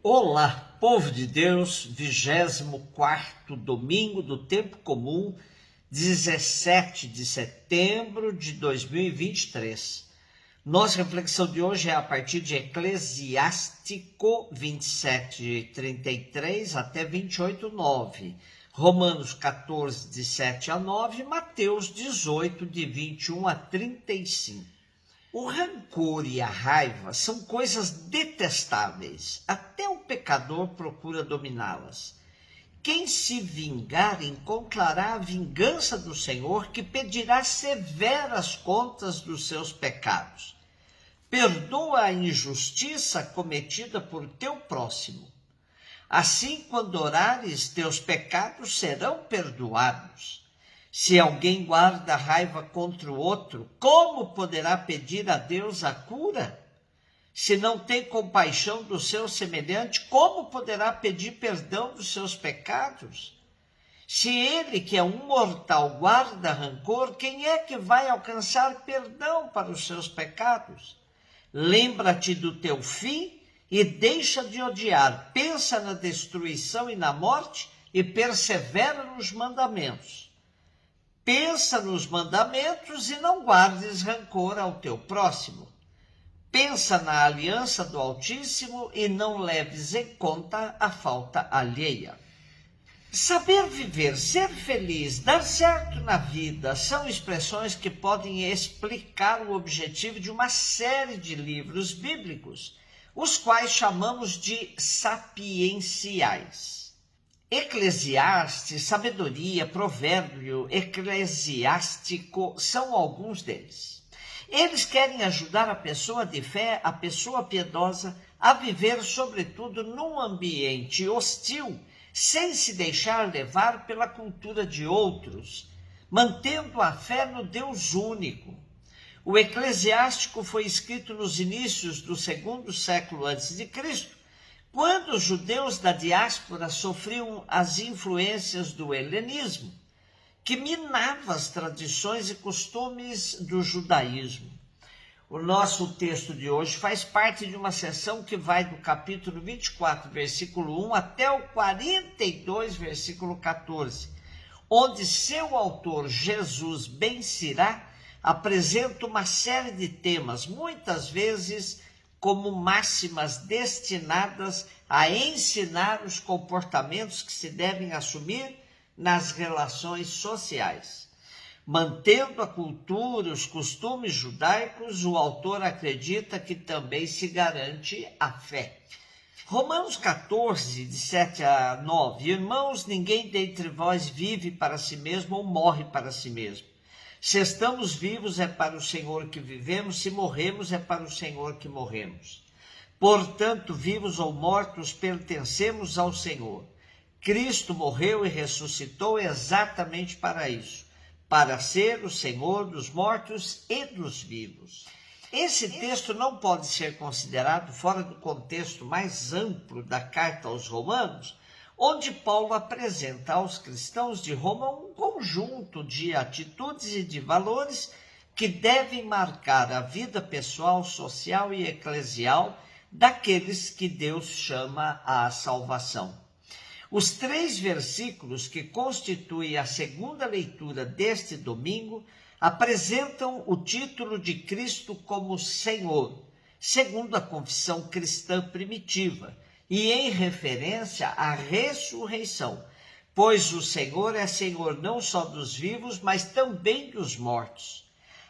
Olá, povo de Deus, 24º domingo do tempo comum, 17 de setembro de 2023. Nossa reflexão de hoje é a partir de Eclesiástico 27:33 até 28:9, Romanos 14, de 7 a 9, Mateus 18, de 21 a 35. O rancor e a raiva são coisas detestáveis, até o pecador procura dominá-las. Quem se vingar encontrará a vingança do Senhor, que pedirá severas contas dos seus pecados. Perdoa a injustiça cometida por teu próximo. Assim, quando orares, teus pecados serão perdoados. Se alguém guarda raiva contra o outro, como poderá pedir a Deus a cura? Se não tem compaixão do seu semelhante, como poderá pedir perdão dos seus pecados? Se ele, que é um mortal, guarda rancor, quem é que vai alcançar perdão para os seus pecados? Lembra-te do teu fim e deixa de odiar. Pensa na destruição e na morte e persevera nos mandamentos. Pensa nos mandamentos e não guardes rancor ao teu próximo. Pensa na aliança do Altíssimo e não leves em conta a falta alheia. Saber viver, ser feliz, dar certo na vida são expressões que podem explicar o objetivo de uma série de livros bíblicos, os quais chamamos de sapienciais. Eclesiastes, sabedoria, provérbio, eclesiástico são alguns deles. Eles querem ajudar a pessoa de fé, a pessoa piedosa, a viver, sobretudo, num ambiente hostil, sem se deixar levar pela cultura de outros, mantendo a fé no Deus único. O Eclesiástico foi escrito nos inícios do segundo século a.C., quando os judeus da diáspora sofriam as influências do helenismo, que minava as tradições e costumes do judaísmo. O nosso texto de hoje faz parte de uma seção que vai do capítulo 24, versículo 1, até o 42, versículo 14, onde seu autor, Jesus Ben-Sirá, apresenta uma série de temas, muitas vezes como máximas destinadas a ensinar os comportamentos que se devem assumir nas relações sociais. Mantendo a cultura, os costumes judaicos, o autor acredita que também se garante a fé. Romanos 14, de 7 a 9. Irmãos, ninguém dentre vós vive para si mesmo ou morre para si mesmo. Se estamos vivos é para o Senhor que vivemos, se morremos é para o Senhor que morremos. Portanto, vivos ou mortos, pertencemos ao Senhor. Cristo morreu e ressuscitou exatamente para isso, para ser o Senhor dos mortos e dos vivos. Esse texto não pode ser considerado fora do contexto mais amplo da carta aos Romanos, onde Paulo apresenta aos cristãos de Roma um conjunto de atitudes e de valores que devem marcar a vida pessoal, social e eclesial daqueles que Deus chama à salvação. Os 3 versículos que constituem a segunda leitura deste domingo apresentam o título de Cristo como Senhor, segundo a confissão cristã primitiva, e em referência à ressurreição, pois o Senhor é Senhor não só dos vivos, mas também dos mortos.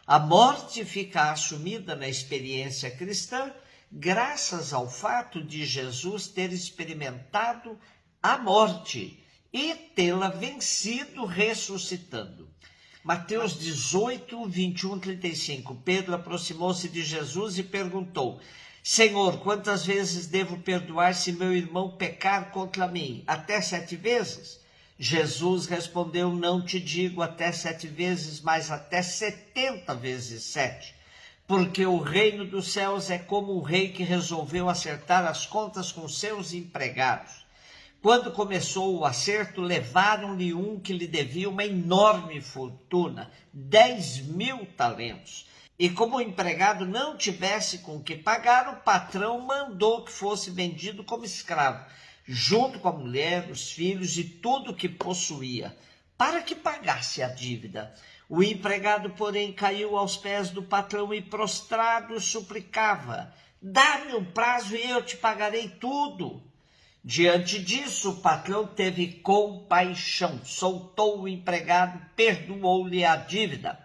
A morte fica assumida na experiência cristã graças ao fato de Jesus ter experimentado a morte e tê-la vencido ressuscitando. Mateus 18, 21, 35. Pedro aproximou-se de Jesus e perguntou: Senhor, quantas vezes devo perdoar se meu irmão pecar contra mim? Até 7 vezes? Jesus respondeu: não te digo até 7 vezes, mas até 70 vezes 7. Porque o reino dos céus é como um rei que resolveu acertar as contas com seus empregados. Quando começou o acerto, levaram-lhe um que lhe devia uma enorme fortuna, 10.000 talentos. E como o empregado não tivesse com o que pagar, o patrão mandou que fosse vendido como escravo, junto com a mulher, os filhos e tudo o que possuía, para que pagasse a dívida. O empregado, porém, caiu aos pés do patrão e, prostrado, suplicava: dá-me um prazo e eu te pagarei tudo. Diante disso, o patrão teve compaixão, soltou o empregado, perdoou-lhe a dívida.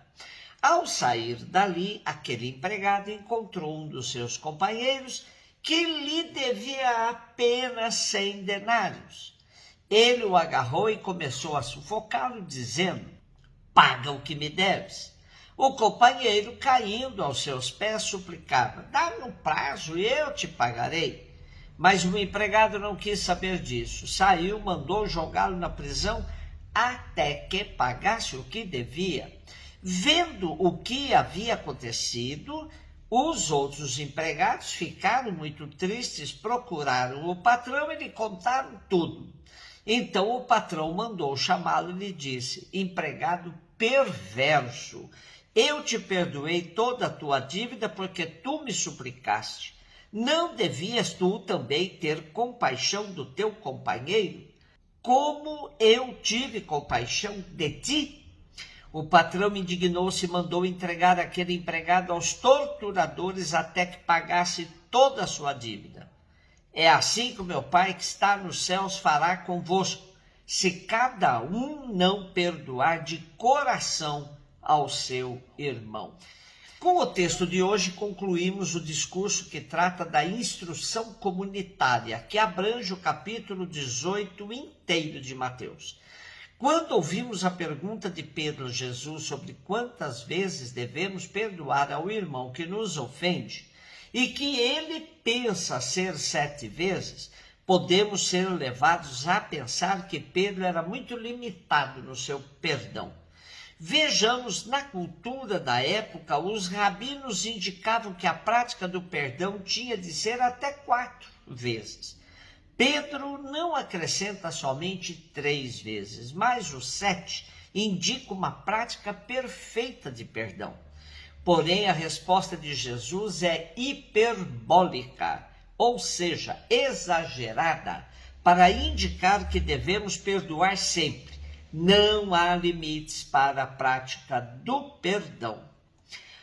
Ao sair dali, aquele empregado encontrou um dos seus companheiros que lhe devia apenas 100 denários. Ele o agarrou e começou a sufocá-lo, dizendo: paga o que me deves. O companheiro, caindo aos seus pés, suplicava: dá-me um prazo e eu te pagarei. Mas o empregado não quis saber disso. Saiu, mandou jogá-lo na prisão até que pagasse o que devia. Vendo o que havia acontecido, os outros empregados ficaram muito tristes, procuraram o patrão e lhe contaram tudo. Então o patrão mandou chamá-lo e lhe disse: empregado perverso, eu te perdoei toda a tua dívida porque tu me suplicaste. Não devias tu também ter compaixão do teu companheiro, como eu tive compaixão de ti? O patrão indignou-se e mandou entregar aquele empregado aos torturadores até que pagasse toda a sua dívida. É assim que o meu Pai que está nos céus fará convosco, se cada um não perdoar de coração ao seu irmão. Com o texto de hoje, concluímos o discurso que trata da instrução comunitária, que abrange o capítulo 18 inteiro de Mateus. Quando ouvimos a pergunta de Pedro a Jesus sobre quantas vezes devemos perdoar ao irmão que nos ofende, e que ele pensa ser 7 vezes, podemos ser levados a pensar que Pedro era muito limitado no seu perdão. Vejamos, na cultura da época, os rabinos indicavam que a prática do perdão tinha de ser até 4 vezes. Pedro não acrescenta somente 3 vezes, mas o 7 indica uma prática perfeita de perdão. Porém, a resposta de Jesus é hiperbólica, ou seja, exagerada, para indicar que devemos perdoar sempre. Não há limites para a prática do perdão.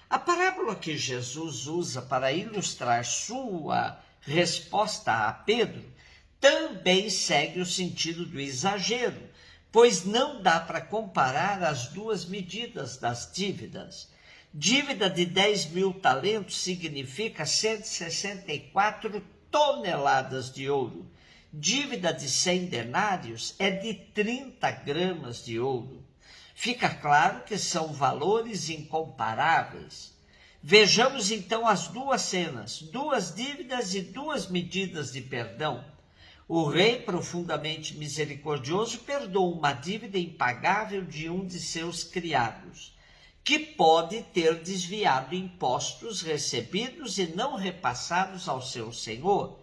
A parábola que Jesus usa para ilustrar sua resposta a Pedro também segue o sentido do exagero, pois não dá para comparar as duas medidas das dívidas. Dívida de 10.000 talentos significa 164 toneladas de ouro. Dívida de 100 denários é de 30 gramas de ouro. Fica claro que são valores incomparáveis. Vejamos então as duas cenas, 2 dívidas e 2 medidas de perdão. O rei, profundamente misericordioso, perdoa uma dívida impagável de um de seus criados, que pode ter desviado impostos recebidos e não repassados ao seu senhor.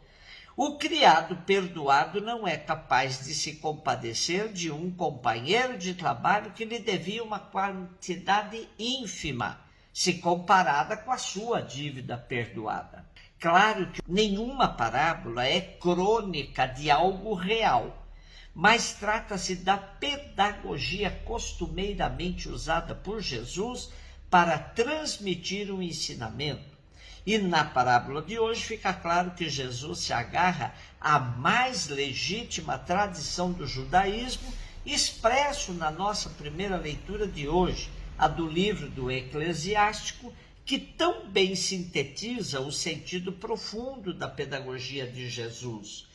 O criado perdoado não é capaz de se compadecer de um companheiro de trabalho que lhe devia uma quantidade ínfima, se comparada com a sua dívida perdoada. Claro que nenhuma parábola é crônica de algo real, mas trata-se da pedagogia costumeiramente usada por Jesus para transmitir um ensinamento. E na parábola de hoje fica claro que Jesus se agarra à mais legítima tradição do judaísmo, expresso na nossa primeira leitura de hoje, a do livro do Eclesiástico, que tão bem sintetiza o sentido profundo da pedagogia de Jesus.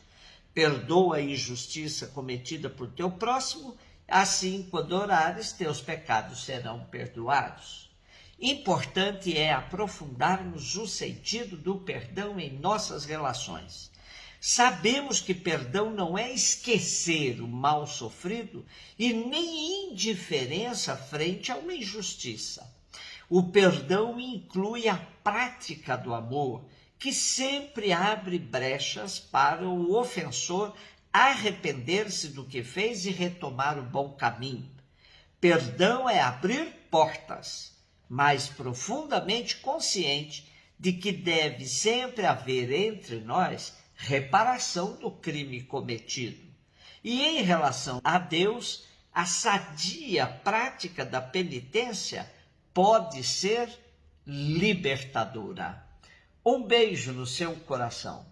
Perdoa a injustiça cometida por teu próximo, assim, quando orares, teus pecados serão perdoados. Importante é aprofundarmos o sentido do perdão em nossas relações. Sabemos que perdão não é esquecer o mal sofrido e nem indiferença frente a uma injustiça. O perdão inclui a prática do amor, que sempre abre brechas para o ofensor arrepender-se do que fez e retomar o bom caminho. Perdão é abrir portas, mas profundamente consciente de que deve sempre haver entre nós reparação do crime cometido. E em relação a Deus, a sadia prática da penitência pode ser libertadora. Um beijo no seu coração.